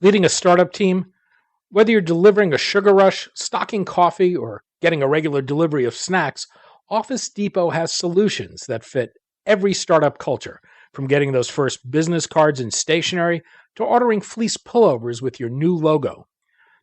Leading a startup team? Whether you're delivering a sugar rush, stocking coffee, or getting a regular delivery of snacks, Office Depot has solutions that fit every startup culture, from getting those first business cards and stationery to ordering fleece pullovers with your new logo.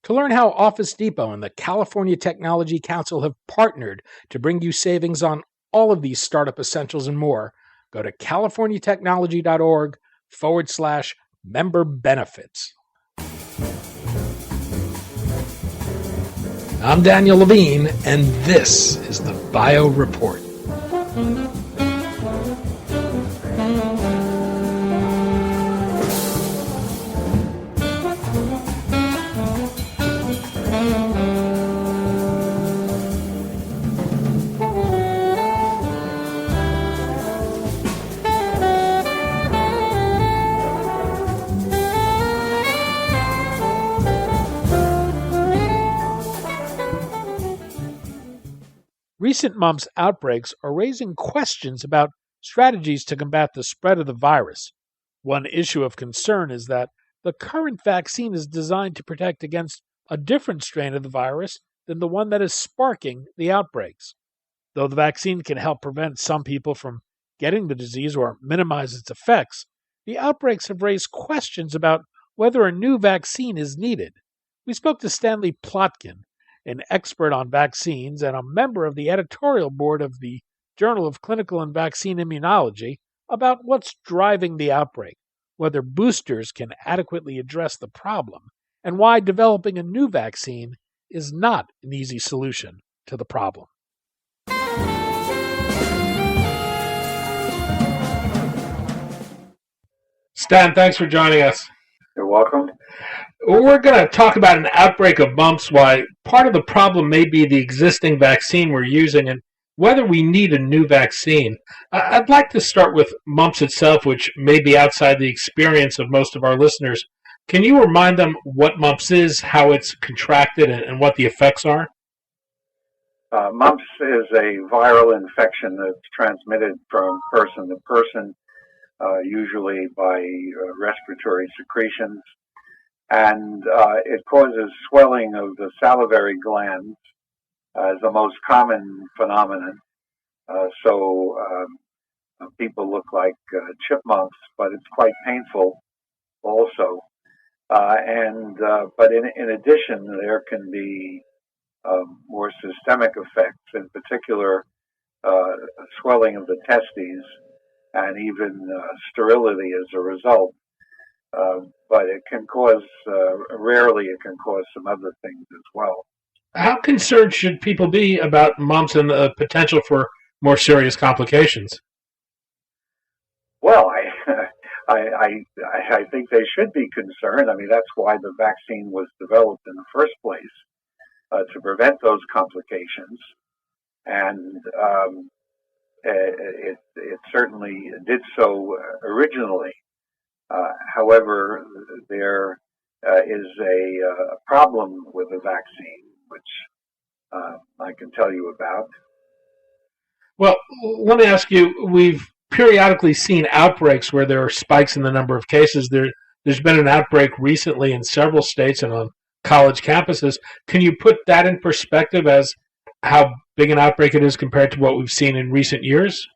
To learn how Office Depot and the California Technology Council have partnered to bring you savings on all of these startup essentials and more, go to californiatechnology.org/member benefits. I'm Daniel Levine, and this is the Bio Report. Recent mumps outbreaks are raising questions about strategies to combat the spread of the virus. One issue of concern is that the current vaccine is designed to protect against a different strain of the virus than the one that is sparking the outbreaks. Though the vaccine can help prevent some people from getting the disease or minimize its effects, the outbreaks have raised questions about whether a new vaccine is needed. We spoke to Stanley Plotkin, an expert on vaccines and a member of the editorial board of the Journal of Clinical and Vaccine Immunology, about what's driving the outbreak, whether boosters can adequately address the problem, and why developing a new vaccine is not an easy solution to the problem. Stan, thanks for joining us. You're welcome. We're going to talk about an outbreak of mumps, why part of the problem may be the existing vaccine we're using, and whether we need a new vaccine. I'd like to start with mumps itself, which may be outside the experience of most of our listeners. Can you remind them what mumps is, how it's contracted, and what the effects are? Mumps is a viral infection that's transmitted from person to person, usually by respiratory secretions. And it causes swelling of the salivary glands as the most common phenomenon. So people look like chipmunks, but it's quite painful also. But in addition, there can be more systemic effects, in particular swelling of the testes and even sterility as a result. But it can cause, rarely it can cause some other things as well. How concerned should people be about mumps and the potential for more serious complications? Well, I think they should be concerned. I mean, that's why the vaccine was developed in the first place, to prevent those complications. And it certainly did so originally. However, there is a problem with the vaccine, which I can tell you about. Well, let me ask you, we've periodically seen outbreaks where there are spikes in the number of cases. There's been an outbreak recently in several states and on college campuses. Can you put that in perspective as how big an outbreak it is compared to what we've seen in recent years?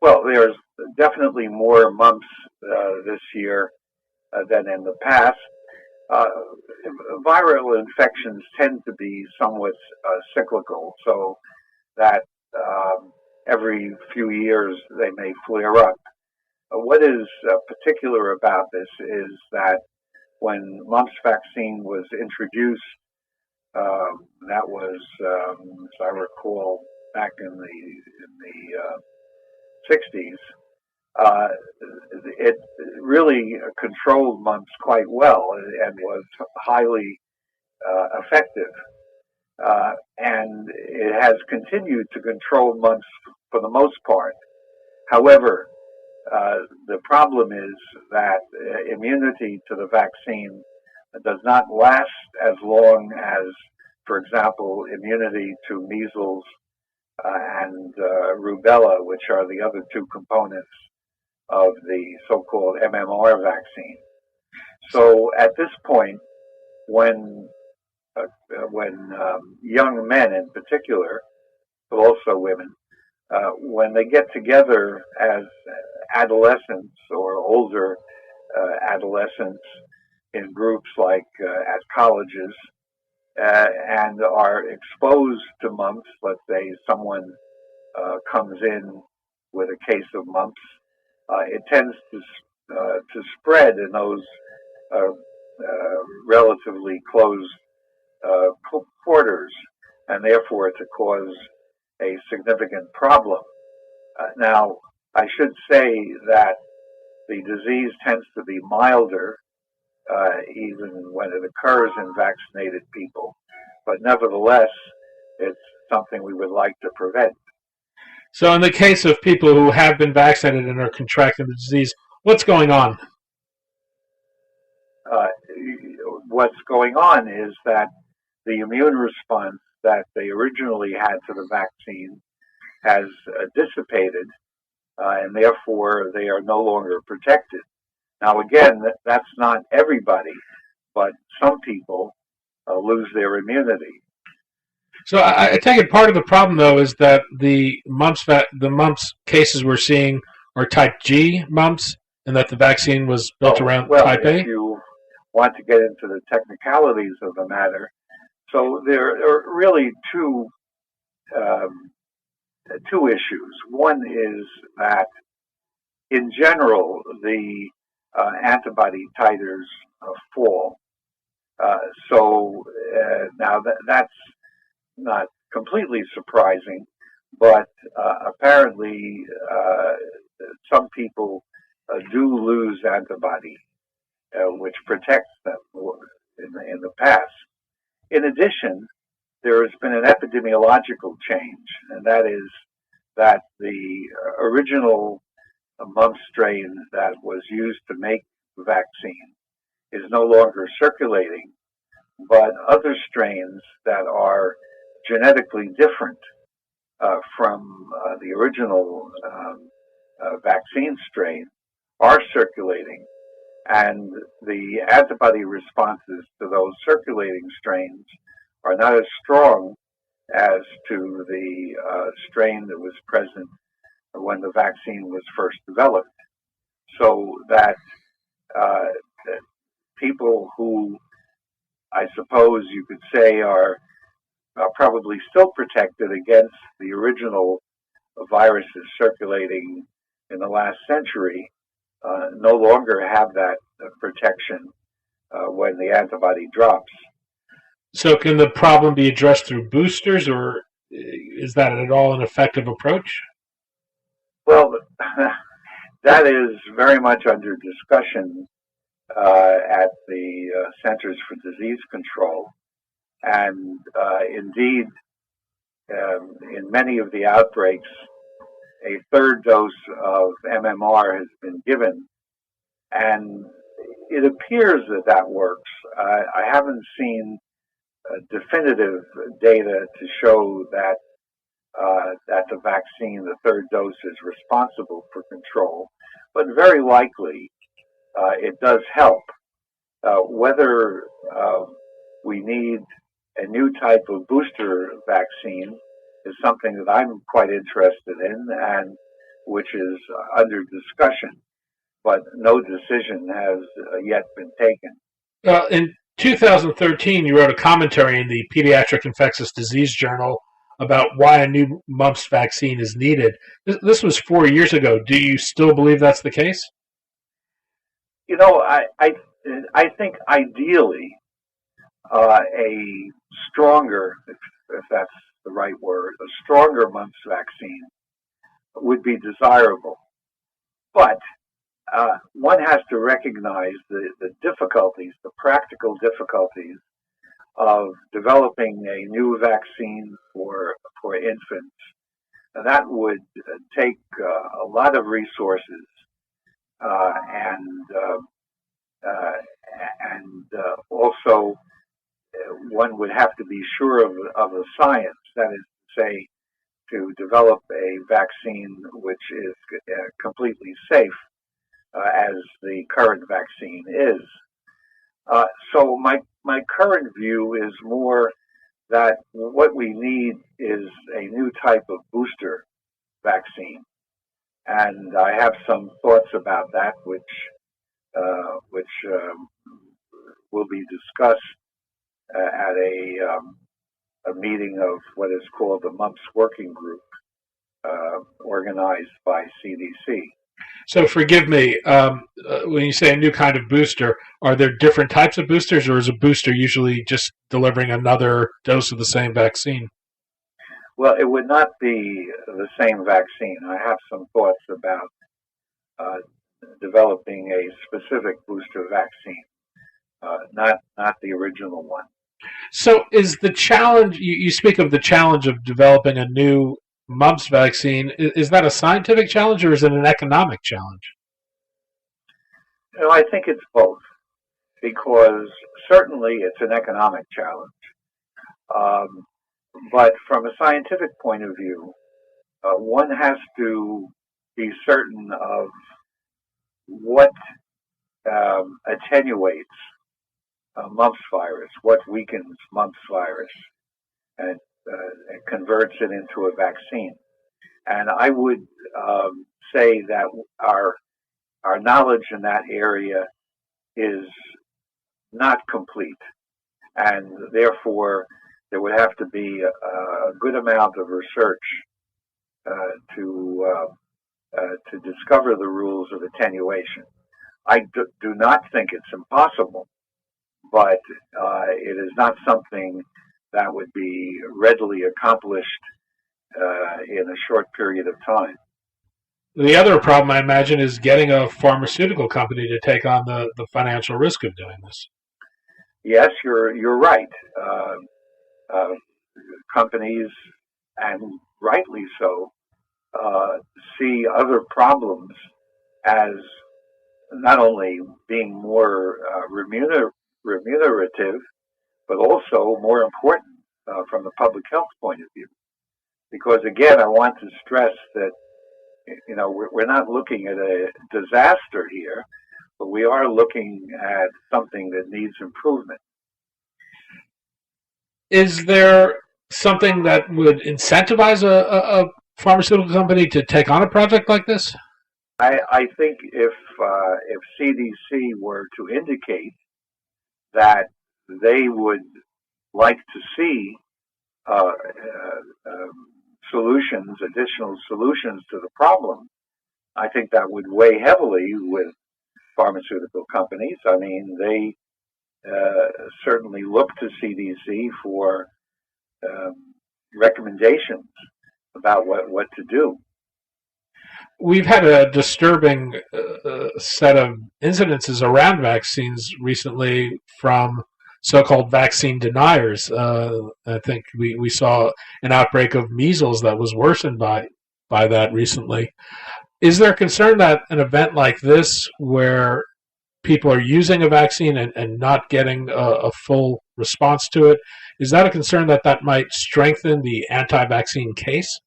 Well, there's definitely more mumps this year than in the past. Viral infections tend to be somewhat cyclical, so that every few years they may flare up. What is particular about this is that when mumps vaccine was introduced, that was, as I recall, back in the 60s, it really controlled mumps quite well and was highly effective. And it has continued to control mumps for the most part. However, the problem is that immunity to the vaccine does not last as long as, for example, immunity to measles and rubella, which are the other two components of the so-called MMR vaccine. So at this point, when young men in particular, but also women, when they get together as adolescents or older adolescents in groups like at colleges and are exposed to mumps, let's say someone comes in with a case of mumps, it tends to spread in those relatively closed quarters, and therefore to cause a significant problem. Now, I should say that the disease tends to be milder, even when it occurs in vaccinated people, but nevertheless, it's something we would like to prevent. So, in the case of people who have been vaccinated and are contracting the disease, what's going on? What's going on is that the immune response that they originally had to the vaccine has dissipated, and therefore they are no longer protected. Now, again, that's not everybody, but some people lose their immunity. So I take it part of the problem, though, is that the mumps cases we're seeing are type G mumps, and that the vaccine was built around type A? If you want to get into the technicalities of the matter, so there are really two issues. One is that, in general, the antibody titers fall. Now that's not completely surprising, but apparently some people do lose antibody, which protects them in the past. In addition, there has been an epidemiological change, and that is that the original mumps strain that was used to make the vaccine is no longer circulating, but other strains that are genetically different from the original vaccine strain are circulating, and the antibody responses to those circulating strains are not as strong as to the strain that was present when the vaccine was first developed. So that people who I suppose you could say are probably still protected against the original viruses circulating in the last century no longer have that protection when the antibody drops. So can the problem be addressed through boosters, or is that at all an effective approach? Well, that is very much under discussion at the Centers for Disease Control. And indeed, in many of the outbreaks, a third dose of MMR has been given, and it appears that works. I haven't seen definitive data to show that the vaccine, the third dose, is responsible for control, but very likely it does help. Whether we need a new type of booster vaccine is something that I'm quite interested in and which is under discussion, but no decision has yet been taken. In 2013, you wrote a commentary in the Pediatric Infectious Disease Journal about why a new mumps vaccine is needed. This was 4 years ago. Do you still believe that's the case? You know, I think ideally a stronger, if that's the right word, a stronger mumps vaccine would be desirable. But one has to recognize the difficulties, the practical difficulties of developing a new vaccine for infants. And that would take a lot of resources and also one would have to be sure of the science, that is to say, to develop a vaccine which is completely safe, as the current vaccine is. So my current view is more that what we need is a new type of booster vaccine, and I have some thoughts about that, which will be discussed at a meeting of what is called the Mumps Working Group, organized by CDC. So forgive me, when you say a new kind of booster, are there different types of boosters, or is a booster usually just delivering another dose of the same vaccine? Well, it would not be the same vaccine. I have some thoughts about uh, developing a specific booster vaccine, not the original one. So is the challenge, you speak of the challenge of developing a new mumps vaccine, is that a scientific challenge or is it an economic challenge? I think it's both, because certainly it's an economic challenge. Um, but from a scientific point of view, one has to be certain of what attenuates mumps virus, what weakens mumps virus, and it converts it into a vaccine. And I would say that our knowledge in that area is not complete, and therefore there would have to be a good amount of research to discover the rules of attenuation. I do not think it's impossible, but it is not something that would be readily accomplished in a short period of time. The other problem, I imagine, is getting a pharmaceutical company to take on the financial risk of doing this. Yes, you're right. Uh, Companies, and rightly so, see other problems as not only being more remunerative, but also more important from the public health point of view. Because again, I want to stress that we're not looking at a disaster here, but we are looking at something that needs improvement. Is there something that would incentivize a pharmaceutical company to take on a project like this? I think if CDC were to indicate that they would like to see uh, uh, solutions, additional solutions to the problem, I think that would weigh heavily with pharmaceutical companies. I mean, they certainly look to CDC for recommendations about what to do. We've had a disturbing set of incidences around vaccines recently from so-called vaccine deniers. I think we saw an outbreak of measles that was worsened by that recently. Is there concern that an event like this, where people are using a vaccine and not getting a full response to it, is that a concern that might strengthen the anti-vaccine case?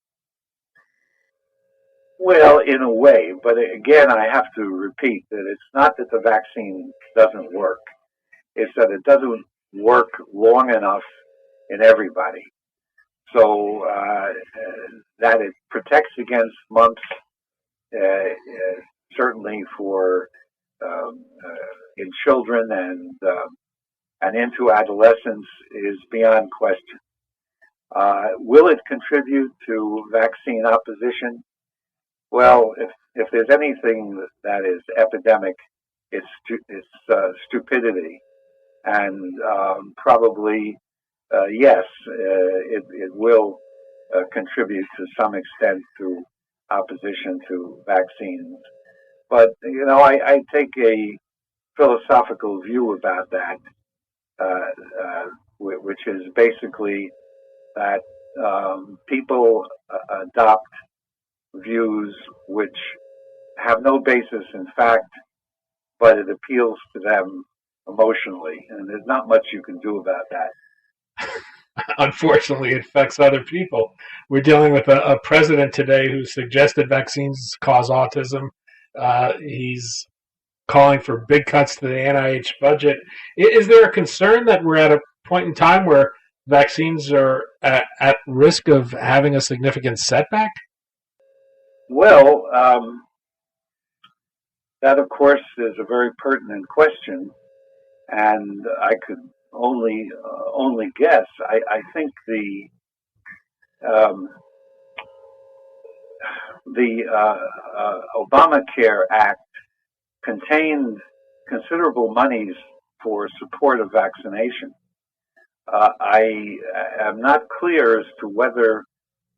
Well, in a way, but again, I have to repeat that it's not that the vaccine doesn't work. It's that it doesn't work long enough in everybody. So that it protects against mumps, certainly for in children and into adolescence, is beyond question. Will it contribute to vaccine opposition? Well, if there's anything that is epidemic, it's stupidity, and probably yes, it will contribute to some extent to opposition to vaccines. But I take a philosophical view about that, which is basically that people adopt views which have no basis in fact, but it appeals to them emotionally, and there's not much you can do about that. Unfortunately, it affects other people. We're dealing with a president today who suggested vaccines cause autism. He's calling for big cuts to the NIH budget. Is there a concern that we're at a point in time where vaccines are at risk of having a significant setback? Well, that of course is a very pertinent question, and I could only guess. I think um, the Obamacare Act contained considerable monies for support of vaccination. I am not clear as to whether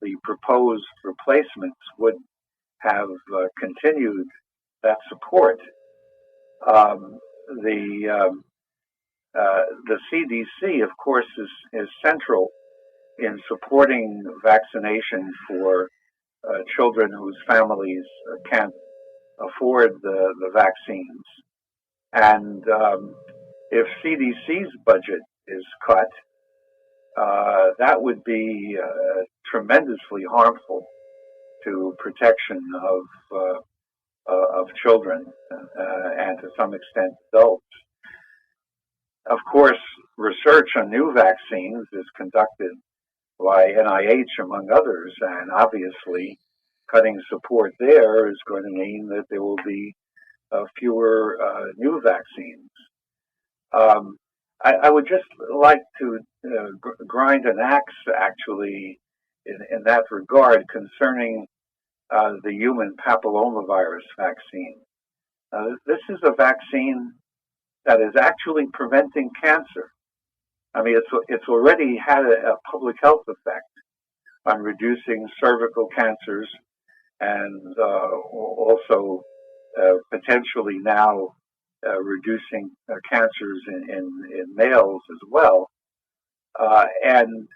the proposed replacements would have continued that support. Um, the CDC, of course, is central in supporting vaccination for children whose families can't afford the vaccines. And if CDC's budget is cut, that would be tremendously harmful to protection of children and to some extent adults. Of course, research on new vaccines is conducted by NIH, among others, and obviously cutting support there is going to mean that there will be fewer new vaccines. I would just like to grind an axe, actually, in that regard concerning the human papillomavirus vaccine. This is a vaccine that is actually preventing cancer. I mean, it's already had a public health effect on reducing cervical cancers and also potentially now reducing cancers in males as well. And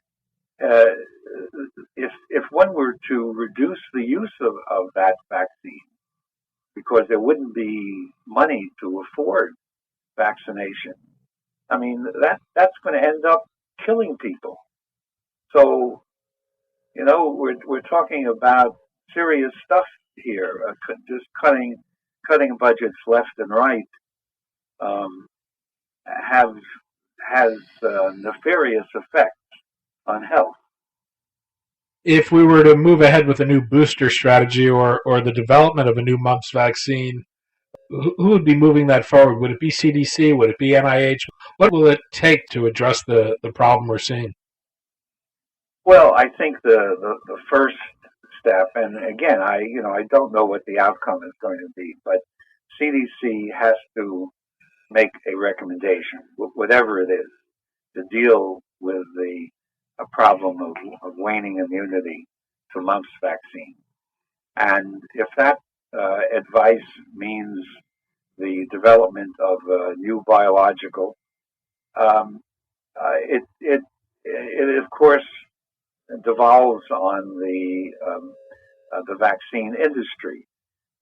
if one were to reduce the use of that vaccine, because there wouldn't be money to afford vaccination, I mean, that's going to end up killing people. So, you know, we're talking about serious stuff here. Just cutting budgets left and right has nefarious effects on health. If we were to move ahead with a new booster strategy or the development of a new mumps vaccine, who would be moving that forward? Would it be CDC? Would it be NIH? What will it take to address the problem we're seeing? Well, I think the first step, and again, I don't know what the outcome is going to be, but CDC has to make a recommendation, whatever it is, to deal with the problem of waning immunity to mumps vaccine. And if that advice means the development of a new biological, it of course devolves on the vaccine industry.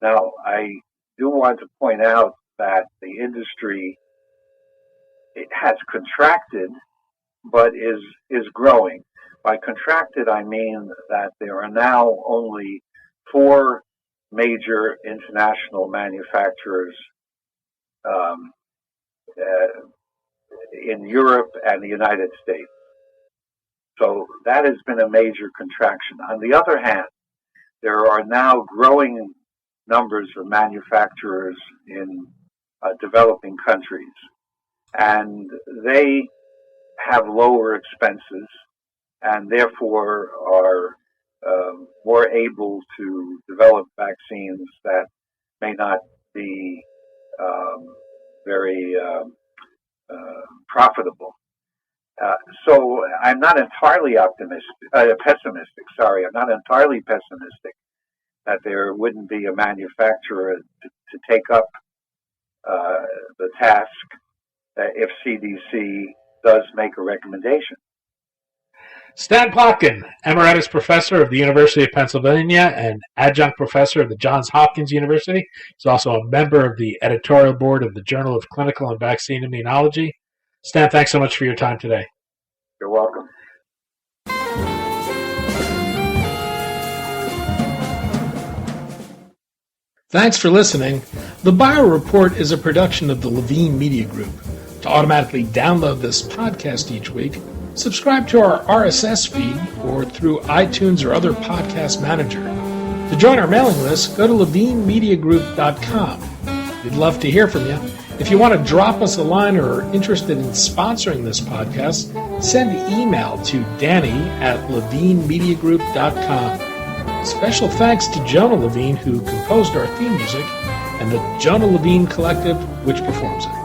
Now, I do want to point out that the industry has contracted, but is growing. By contracted, I mean that there are now only 4 major international manufacturers in Europe and the United States. So that has been a major contraction. On the other hand, there are now growing numbers of manufacturers in developing countries, and they have lower expenses and therefore are more able to develop vaccines that may not be very profitable. So I'm not entirely pessimistic. Sorry, I'm not entirely pessimistic that there wouldn't be a manufacturer to take up the task if CDC does make a recommendation. Stan Plotkin, Emeritus Professor of the University of Pennsylvania and Adjunct Professor of the Johns Hopkins University. He's also a member of the editorial board of the Journal of Clinical and Vaccine Immunology. Stan, thanks so much for your time today. You're welcome. Thanks for listening. The Bio Report is a production of the Levine Media Group. To automatically download this podcast each week, subscribe to our RSS feed or through iTunes or other podcast manager. To join our mailing list, go to levinemediagroup.com. We'd love to hear from you. If you want to drop us a line or are interested in sponsoring this podcast, send an email to danny@levinemediagroup.com. Special thanks to Jonah Levine, who composed our theme music, and the Jonah Levine Collective, which performs it.